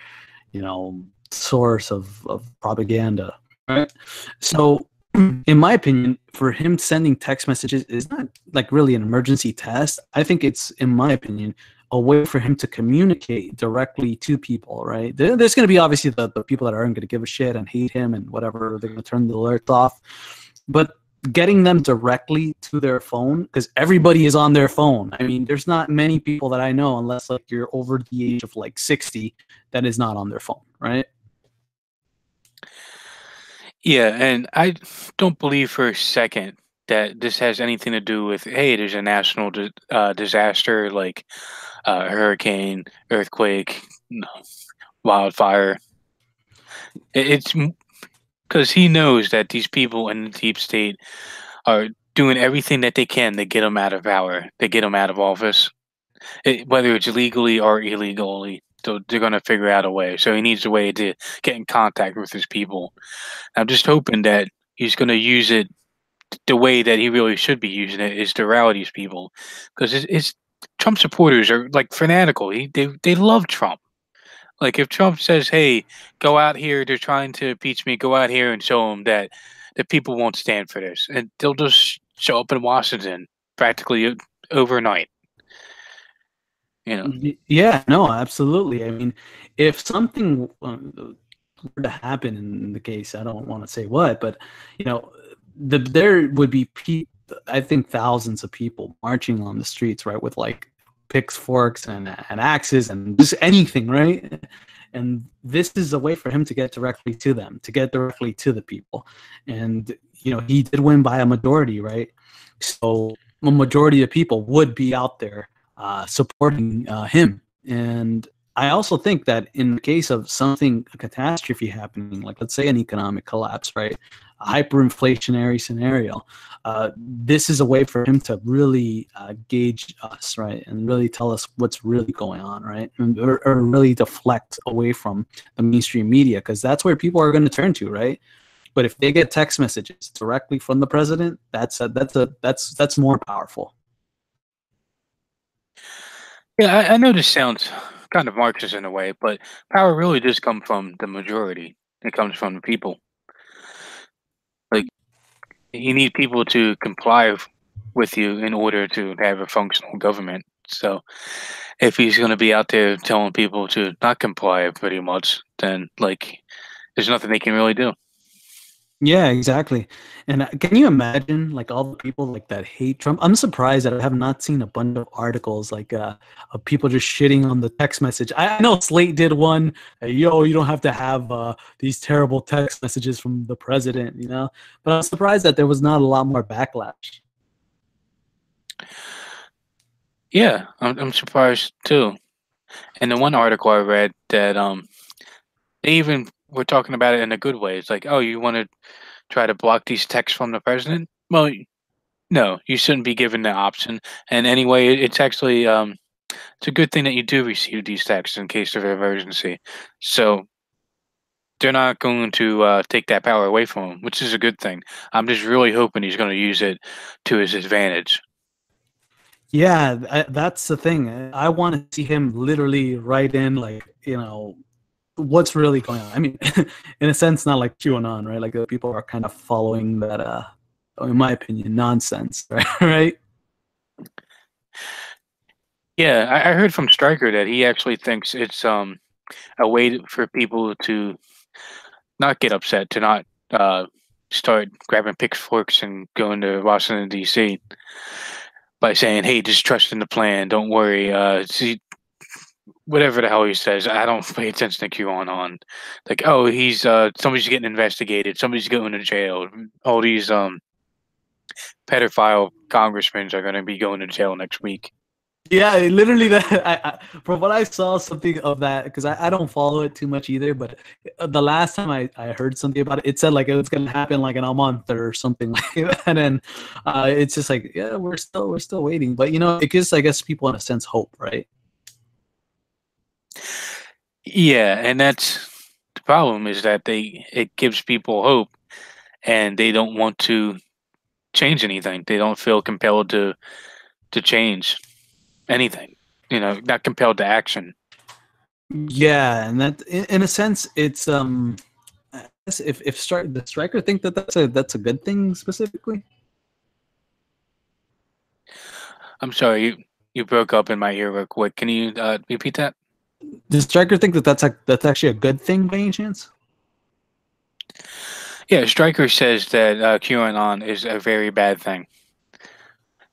source of propaganda, right? So in my opinion, for him sending text messages is not like really an emergency test. I think it's, in my opinion, a way for him to communicate directly to people, right? There's going to be obviously the people that aren't going to give a shit and hate him and whatever, they're going to turn the alerts off. But getting them directly to their phone, because everybody is on their phone. I mean, there's not many people that I know, unless like you're over the age of like 60, that is not on their phone, right? Yeah, and I don't believe for a second that this has anything to do with, hey, there's a national disaster like hurricane, earthquake, no, wildfire. It's because he knows that these people in the deep state are doing everything that they can to get him out of power, to get him out of office, whether it's legally or illegally. So they're going to figure out a way. So he needs a way to get in contact with his people. I'm just hoping that he's going to use it the way that he really should be using it, is to rally these people, because it's Trump supporters are like fanatical. They love Trump. Like if Trump says, "Hey, go out here, they're trying to impeach me. Go out here and show them that the people won't stand for this," and they'll just show up in Washington practically overnight. You know. Yeah, no, absolutely. I mean, if something were to happen in the case, I don't want to say what, but you know, there would be I think thousands of people marching on the streets, right, with like pitchforks and axes and just anything, right? And this is a way for him to get directly to them, to get directly to the people. And he did win by a majority, right? So a majority of people would be out there supporting him. And I also think that in the case of something, a catastrophe happening, like let's say an economic collapse, right, a hyperinflationary scenario, this is a way for him to really gauge us, right, and really tell us what's really going on, right, or really deflect away from the mainstream media, because that's where people are going to turn to, right? But if they get text messages directly from the president, that's more powerful. Yeah, I know this sounds kind of Marxist in a way, but power really does come from the majority. It comes from the people. Like you need people to comply with you in order to have a functional government. So if he's going to be out there telling people to not comply pretty much, then there's nothing they can really do. Yeah, exactly. And can you imagine like all the people like that hate Trump? I'm surprised that I have not seen a bunch of articles like of people just shitting on the text message. I know Slate did one, yo, you don't have to have these terrible text messages from the president, But I'm surprised that there was not a lot more backlash. Yeah, I'm surprised too. And the one article I read that they even were talking about it in a good way. It's like, oh, you want to try to block these texts from the president? Well, no, you shouldn't be given the option. And anyway, it's actually it's a good thing that you do receive these texts in case of emergency. So they're not going to take that power away from him, which is a good thing. I'm just really hoping he's going to use it to his advantage. Yeah, that's the thing. I want to see him literally write in like you know, what's really going on. I mean, in a sense, not like QAnon, right? Like the people are kind of following that, in my opinion, nonsense, right? Right? Yeah, I heard from Stryker that he actually thinks it's a way for people to not get upset, to not start grabbing pitchforks and going to Washington D.C. by saying, "Hey, just trust in the plan. Don't worry. See, whatever the hell he says, I don't pay attention to QAnon. Like, oh, he's somebody's getting investigated. Somebody's going to jail. All these pedophile congressmen are going to be going to jail next week." Yeah, literally that. From what I saw, something of that, because I don't follow it too much either. But the last time I heard something about it, it said like it was going to happen like in a month or something like that. And then it's just like, yeah, we're still waiting. But it gives, I guess, people in a sense hope, right? Yeah, and that's the problem is that it gives people hope, and they don't want to change anything. They don't feel compelled to change anything. Not compelled to action. Yeah, and that in a sense, it's I guess if the striker think that that's a good thing specifically. I'm sorry, you broke up in my ear real quick. Can you repeat that? Does striker think that that's actually a good thing by any chance? Yeah, Stryker says that QAnon is a very bad thing.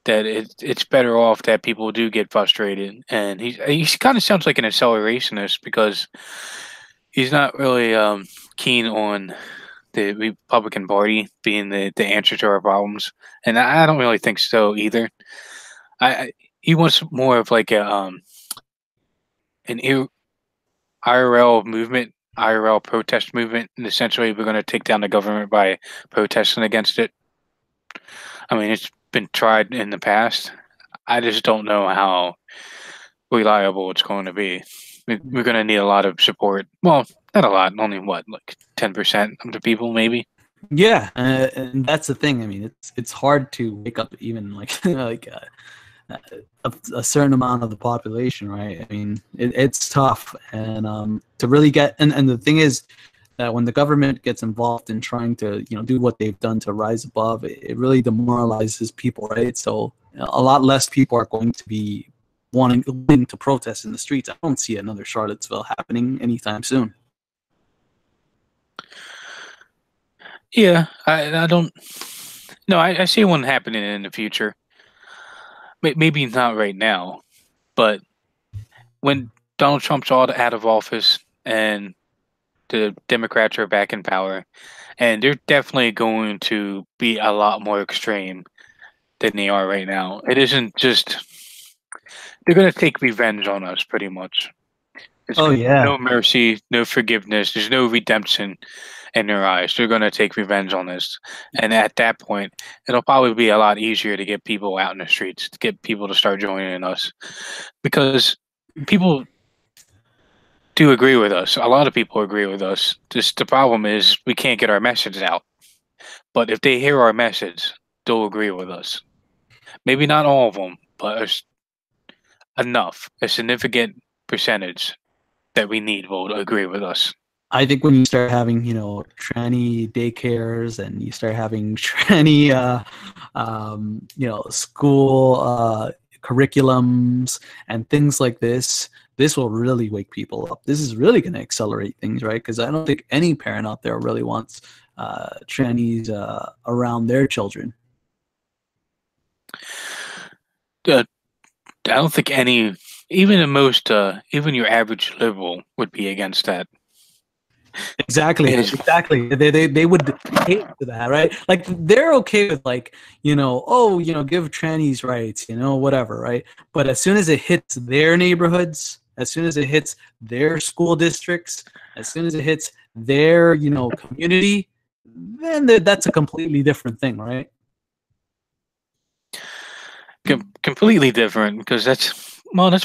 That it's better off that people do get frustrated, and he kind of sounds like an accelerationist because he's not really keen on the Republican Party being the answer to our problems, and I don't really think so either. He wants more of like an IRL movement, IRL protest movement, and essentially we're going to take down the government by protesting against it. I mean, it's been tried in the past. I just don't know how reliable it's going to be. We're going to need a lot of support. Well, not a lot, only what, like 10% of the people, maybe. Yeah, and that's the thing. I mean, it's hard to wake up even like like a certain amount of the population, right? I mean, it's tough, and to really get and the thing is that when the government gets involved in trying to do what they've done to rise above, it really demoralizes people, right? So a lot less people are going to be wanting to protest in the streets. I don't see another Charlottesville happening anytime soon. Yeah, I don't. No, I see one happening in the future. Maybe not right now, but when Donald Trump's all out of office and the Democrats are back in power, and they're definitely going to be a lot more extreme than they are right now. It isn't just they're going to take revenge on us, pretty much. It's Oh yeah. no mercy, no forgiveness. There's no redemption in their eyes. They're going to take revenge on us, and at that point, it'll probably be a lot easier to get people out in the streets, to get people to start joining us, because people do agree with us. A lot of people agree with us. Just the problem is we can't get our message out. But if they hear our message, they'll agree with us. Maybe not all of them, but enough, a significant percentage that we need will agree with us. I think when you start having, tranny daycares and you start having tranny, school curriculums and things like this will really wake people up. This is really going to accelerate things, right? Because I don't think any parent out there really wants trannies around their children. I don't think even the most, even your average liberal would be against that. Exactly. They would hate to that, right? Like they're okay with give trannies rights, whatever, right? But as soon as it hits their neighborhoods, as soon as it hits their school districts, as soon as it hits their community, then that's a completely different thing, right? Completely different, because that's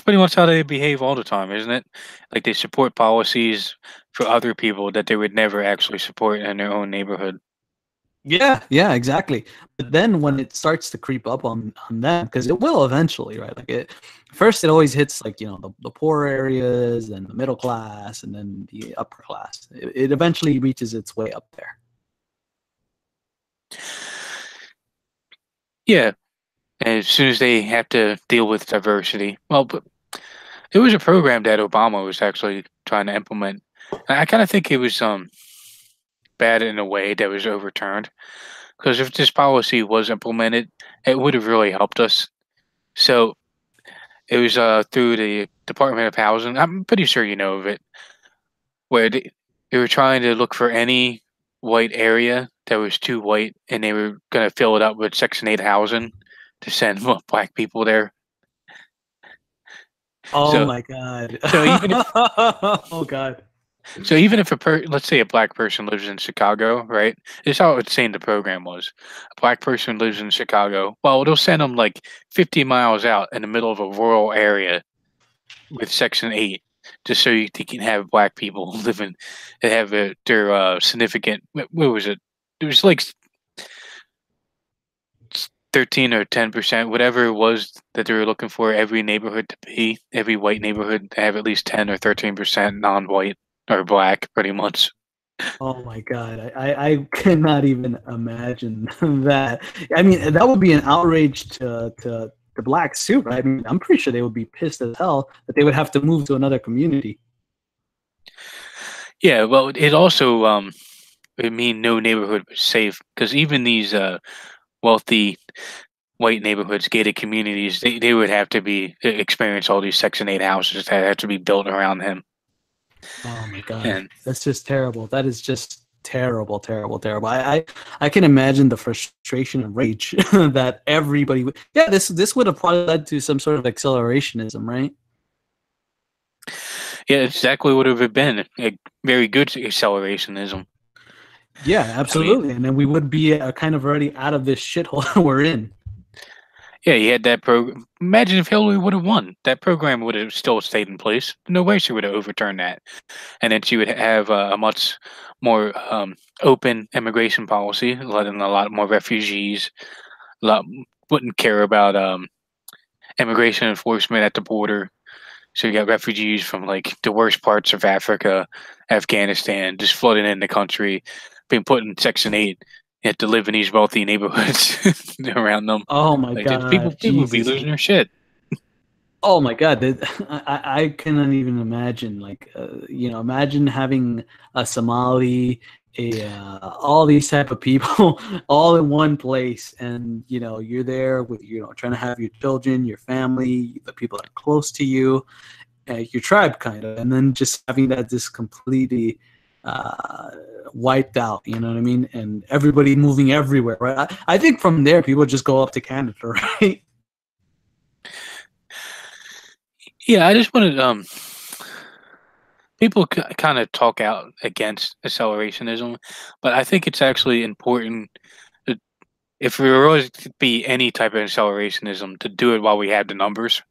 pretty much how they behave all the time, isn't it? Like they support policies for other people that they would never actually support in their own neighborhood. Yeah, exactly. But then when it starts to creep up on them, because it will eventually, right? Like it first, it always hits like the poor areas, and the middle class, and then the upper class. It eventually reaches its way up there. Yeah, and as soon as they have to deal with diversity, well, but it was a program that Obama was actually trying to implement. And I kind of think it was bad in a way that was overturned because if this policy was implemented, it would have really helped us. So it was through the Department of Housing. I'm pretty sure you know of it, where they were trying to look for any white area that was too white, and they were going to fill it up with Section 8 housing to send black people there. Oh So my god. so even if Oh god. So even if let's say a black person lives in Chicago, right? This is how it's saying the program was. A black person lives in Chicago. Well, it'll send them like 50 miles out in the middle of a rural area with Section 8, just so they can have black people living and have their significant. What was it? It was like 13 or 10%, whatever it was that they were looking for every neighborhood to be, every white neighborhood to have at least 10 or 13% non-white or black, pretty much. Oh my god. I cannot even imagine that. I mean, that would be an outrage to the blacks too, right? I mean, I'm pretty sure they would be pissed as hell that they would have to move to another community. Yeah, well, it also would mean no neighborhood was safe because even these wealthy white neighborhoods, gated communities, they would have to be experience all these Section 8 houses that have to be built around him. Oh my god. And That's just terrible. That is just terrible, terrible, terrible. I can imagine the frustration and rage that everybody would. Yeah, this would have probably led to some sort of accelerationism, right? yeah, exactly what it would have been a very good accelerationism. Yeah, I mean, absolutely. And then we would be kind of already out of this shithole we're in. yeah, you had that program. Imagine if Hillary would have won. That program would have still stayed in place. No way she would have overturned that. And then she would have a much more open immigration policy, letting a lot more refugees, a lot wouldn't care about immigration enforcement at the border. So you got refugees from like the worst parts of Africa, Afghanistan, just flooding in the country, being put in Section 8. You have to live in these wealthy neighborhoods around them. Oh my Like people, god, people would be Jesus. losing their shit. Oh my God, I cannot even imagine. Like, imagine having a Somali, all these type of people, all in one place, and you're there with trying to have your children, your family, the people that are close to you, your tribe, kind of, and then just having that just completely uh, wiped out. You know what I mean? And everybody moving everywhere, right? I think from there, people just go up to Canada, right? Yeah, I just wanted people kind of talk out against accelerationism, but I think it's actually important to, if there was to be any type of accelerationism to do it while we have the numbers,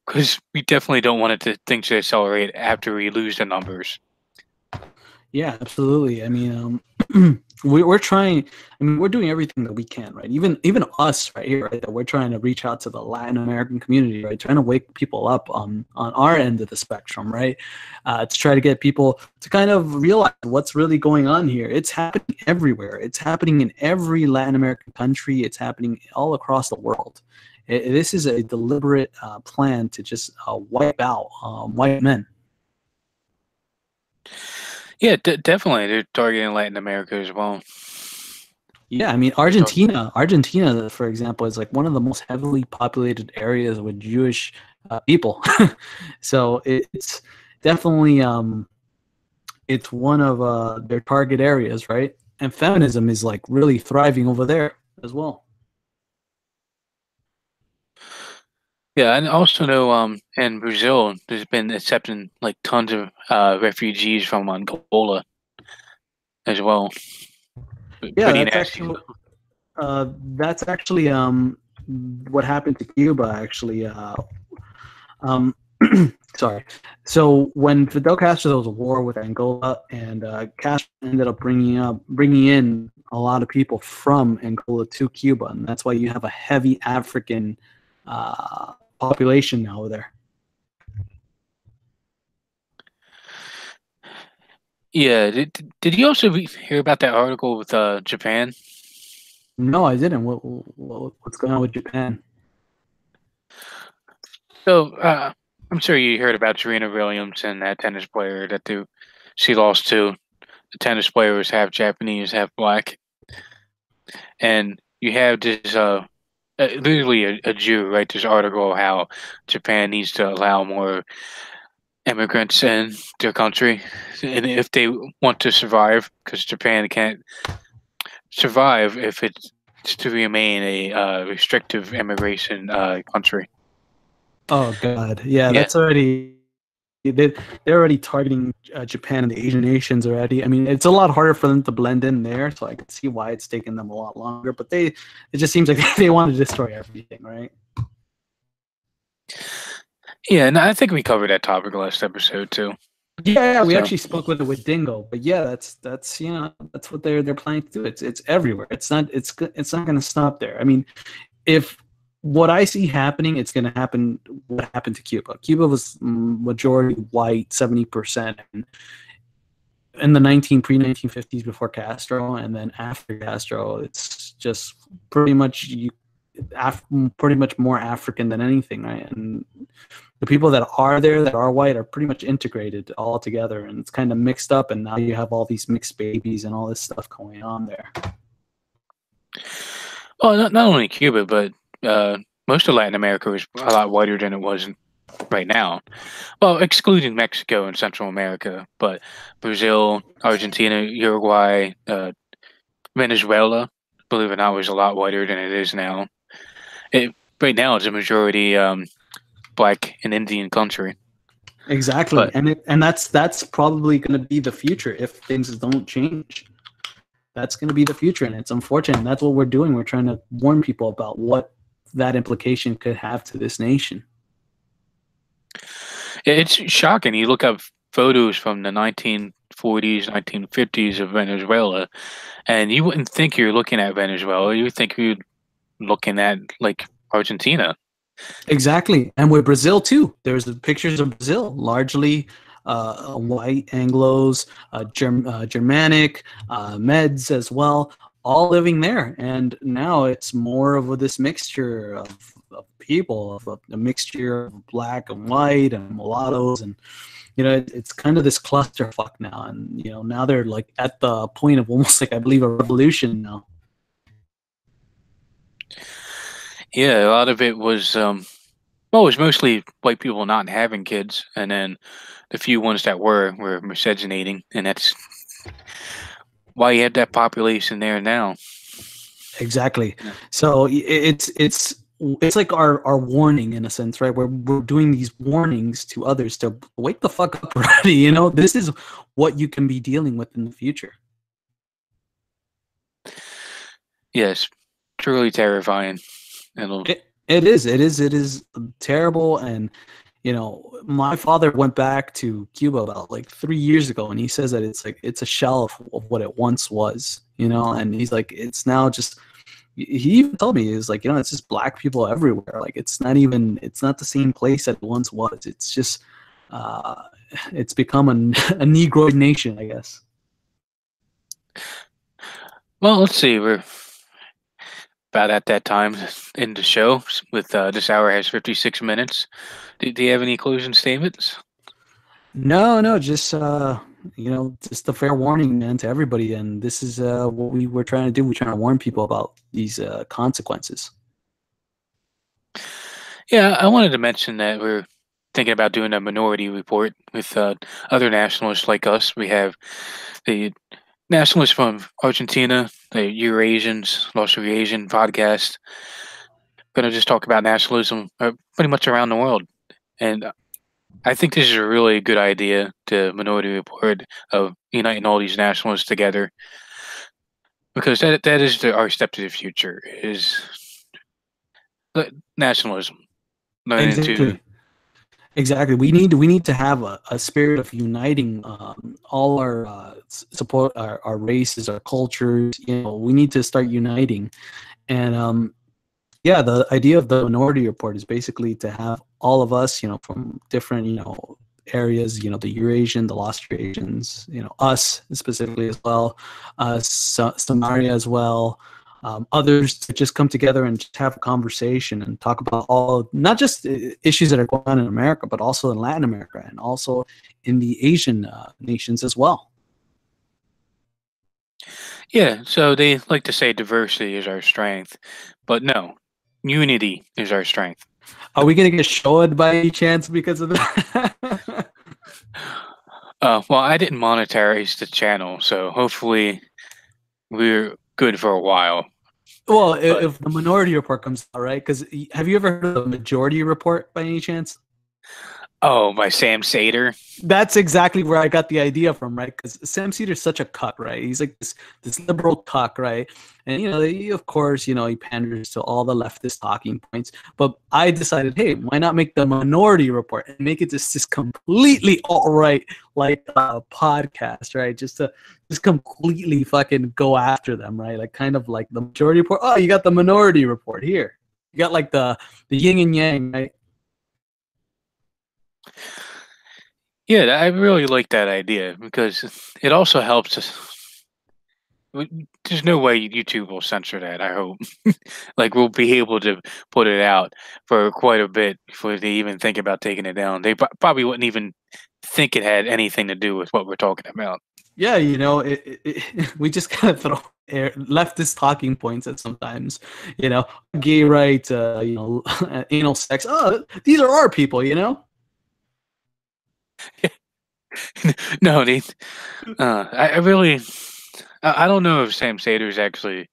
because we definitely don't want it to things to accelerate after we lose the numbers. Yeah, absolutely. I mean, we're trying. I mean, we're doing everything that we can, right? Even us right here, right? That we're trying to reach out to the Latin American community, right? Trying to wake people up on our end of the spectrum, right? To try to get people to kind of realize what's really going on here. It's happening everywhere. It's happening in every Latin American country. It's happening all across the world. This is a deliberate plan to just wipe out white men. Yeah, definitely. They're targeting Latin America as well. Yeah, I mean They're targeting. Argentina, for example, is like one of the most heavily populated areas with Jewish people. So it's definitely it's one of their target areas, right? And feminism is like really thriving over there as well. Yeah, and I also know in Brazil there's been accepting like tons of refugees from Angola as well. Yeah, Pretty nasty. that's actually what happened to Cuba actually. Um, Sorry. So when Fidel Castro, there was a war with Angola, and Castro ended up bringing in a lot of people from Angola to Cuba, and that's why you have a heavy African population now there. Yeah, did you also hear about that article with Japan? No, I didn't. What's going on with Japan? So I'm sure you heard about Serena Williams and that tennis player she lost to. The tennis player was half Japanese, half black, and you have this literally a Jew write this article how Japan needs to allow more immigrants in their country, and if they want to survive, because Japan can't survive if it's to remain a restrictive immigration country. Oh God, yeah, Yeah, that's already they're already targeting Japan and the Asian nations already. I mean, it's a lot harder for them to blend in there, so I can see why it's taken them a lot longer. But it just seems like they want to destroy everything, right? yeah, and I think we covered that topic last episode too. Yeah, we So actually spoke with it with Dingo, but yeah, that's that's what they're planning to do. It's everywhere. It's not going to stop there. I mean, if what I see happening, it's going to happen. What happened to Cuba? Cuba was majority white, 70%. In the 1950s before Castro, and then after Castro, it's just pretty much pretty much more African than anything, right? And the people that are there that are white are pretty much integrated all together, and it's kind of mixed up. And now you have all these mixed babies and all this stuff going on there. well, not only Cuba, but most of Latin America was a lot whiter than it was right now. Well, excluding Mexico and Central America, but Brazil, Argentina, Uruguay, Venezuela, believe it or not, was a lot whiter than it is now. Right now, it's a majority black and Indian country. Exactly, But and that's probably going to be the future if things don't change. That's going to be the future, and it's unfortunate. And that's what we're doing. We're trying to warn people about what that implication could have to this nation. it's shocking. You look up photos from the 1940s, 1950s of Venezuela, and you wouldn't think you're looking at Venezuela. You would think you're looking at like Argentina. Exactly, and with Brazil too. There's the pictures of Brazil, largely white Anglo's, Germanic, Meds as well, all living there. And now it's more of this mixture of people, of a mixture of black and white and mulattoes, and it's kind of this clusterfuck now. And now they're like at the point of almost like I believe a revolution now. Yeah, a lot of it was well, it was mostly white people not having kids, and then the few ones that were miscegenating, and that's why you have that population there now. Exactly. Yeah. So it's like our warning in a sense, right? We're doing these warnings to others to wake the fuck up already. This is what you can be dealing with in the future. Yes, truly terrifying. It'll, It is terrible. And my father went back to Cuba about like 3 years ago, and he says that it's a shell of what it once was. And he's like, it's now just. He even told me, he's like, it's just black people everywhere. Like it's not the same place that it once was. It's just it's become a Negroid nation, I guess. well, let's see. We're about at that time in the show. With this hour has 56 minutes. Do you have any closing statements? No, just just a fair warning, man, to everybody. And this is what we were trying to do. We're trying to warn people about these consequences. Yeah, I wanted to mention that we're thinking about doing a minority report with other nationalists like us. We have the nationalists from Argentina, the Eurasians, Lost Eurasian podcast. Going to just talk about nationalism pretty much around the world. And I think this is a really good idea to Minority Report of uniting all these nationalists together, because that is our step to the future is nationalism, learning to Exactly. Exactly. We need to have a spirit of uniting all our support our races, our cultures. We need to start uniting. And yeah, the idea of the Minority Report is basically to have all of us, from different, areas, the Eurasian, the Lost Eurasians, us specifically as well, Samaria as well, others to just come together and just have a conversation and talk about all, not just issues that are going on in America, but also in Latin America and also in the Asian nations as well. Yeah, so they like to say diversity is our strength, but no, unity is our strength. Are we gonna get showed by any chance because of that? Well, I didn't monetize the channel, so hopefully we're good for a while. Well, But if the Minority Report comes out, right? Because have you ever heard of the Majority Report by any chance? oh, by Sam Sater. That's exactly where I got the idea from, right? Because Sam Cedar's such a cuck, right? He's like this liberal cuck, right? And of course, he panders to all the leftist talking points. But I decided, hey, why not make the Minority Report and make it this completely alt right like podcast, right? Just completely fucking go after them, right? Like kind of like the Majority Report. Oh, you got the Minority Report here. You got like the yin and yang, right? Yeah, I really like that idea because it also helps us. There's no way YouTube will censor that, I hope. Like, we'll be able to put it out for quite a bit before they even think about taking it down. They probably wouldn't even think it had anything to do with what we're talking about. Yeah, we just kind of throw leftist talking points at sometimes, gay rights, anal sex. Oh, these are our people. No, I really, I don't know if Sam Sater's actually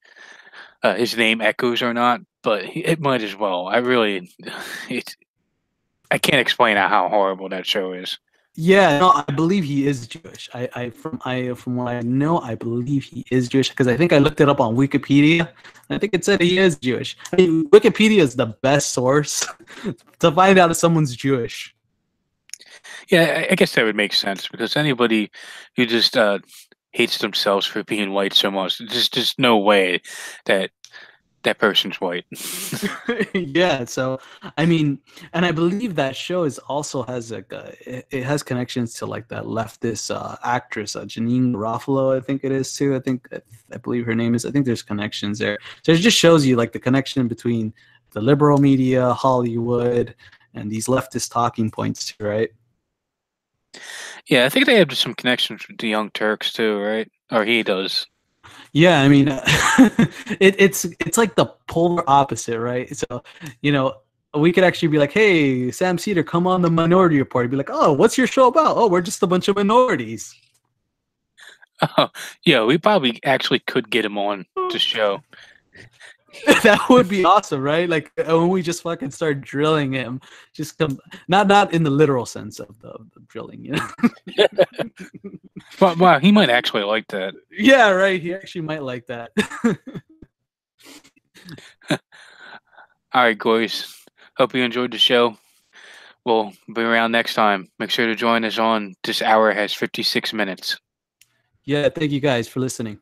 his name echoes or not, but it might as well. I really, it's I can't explain how horrible that show is. Yeah, no, I believe he is Jewish. From what I know, I believe he is Jewish because I think I looked it up on Wikipedia. I think it said he is Jewish. I mean, Wikipedia is the best source to find out if someone's Jewish. Yeah, I guess that would make sense because anybody who just hates themselves for being white so much, there's just no way that that person's white. Yeah, so I mean, and I believe that show is also has like it has connections to like that leftist actress Janine Garofalo, I think it is too. I believe her name is. I think there's connections there. So it just shows you like the connection between the liberal media, Hollywood, and these leftist talking points too, right? Yeah, I think they have some connections with the Young Turks too, right? Or he does. Yeah, I mean, it's like the polar opposite, right? So, we could actually be like, "Hey, Sam Cedar, come on the Minority Report." He'd be like, "Oh, what's your show about? Oh, we're just a bunch of minorities." Oh, yeah, we probably actually could get him on the show. That would be awesome, right? Like when we just fucking start drilling him, just come, not in the literal sense of the drilling. But wow, he might actually like that. Yeah, right. He actually might like that. All right, guys. Hope you enjoyed the show. We'll be around next time. Make sure to join us on This Hour Has 56 Minutes. Yeah, thank you guys for listening.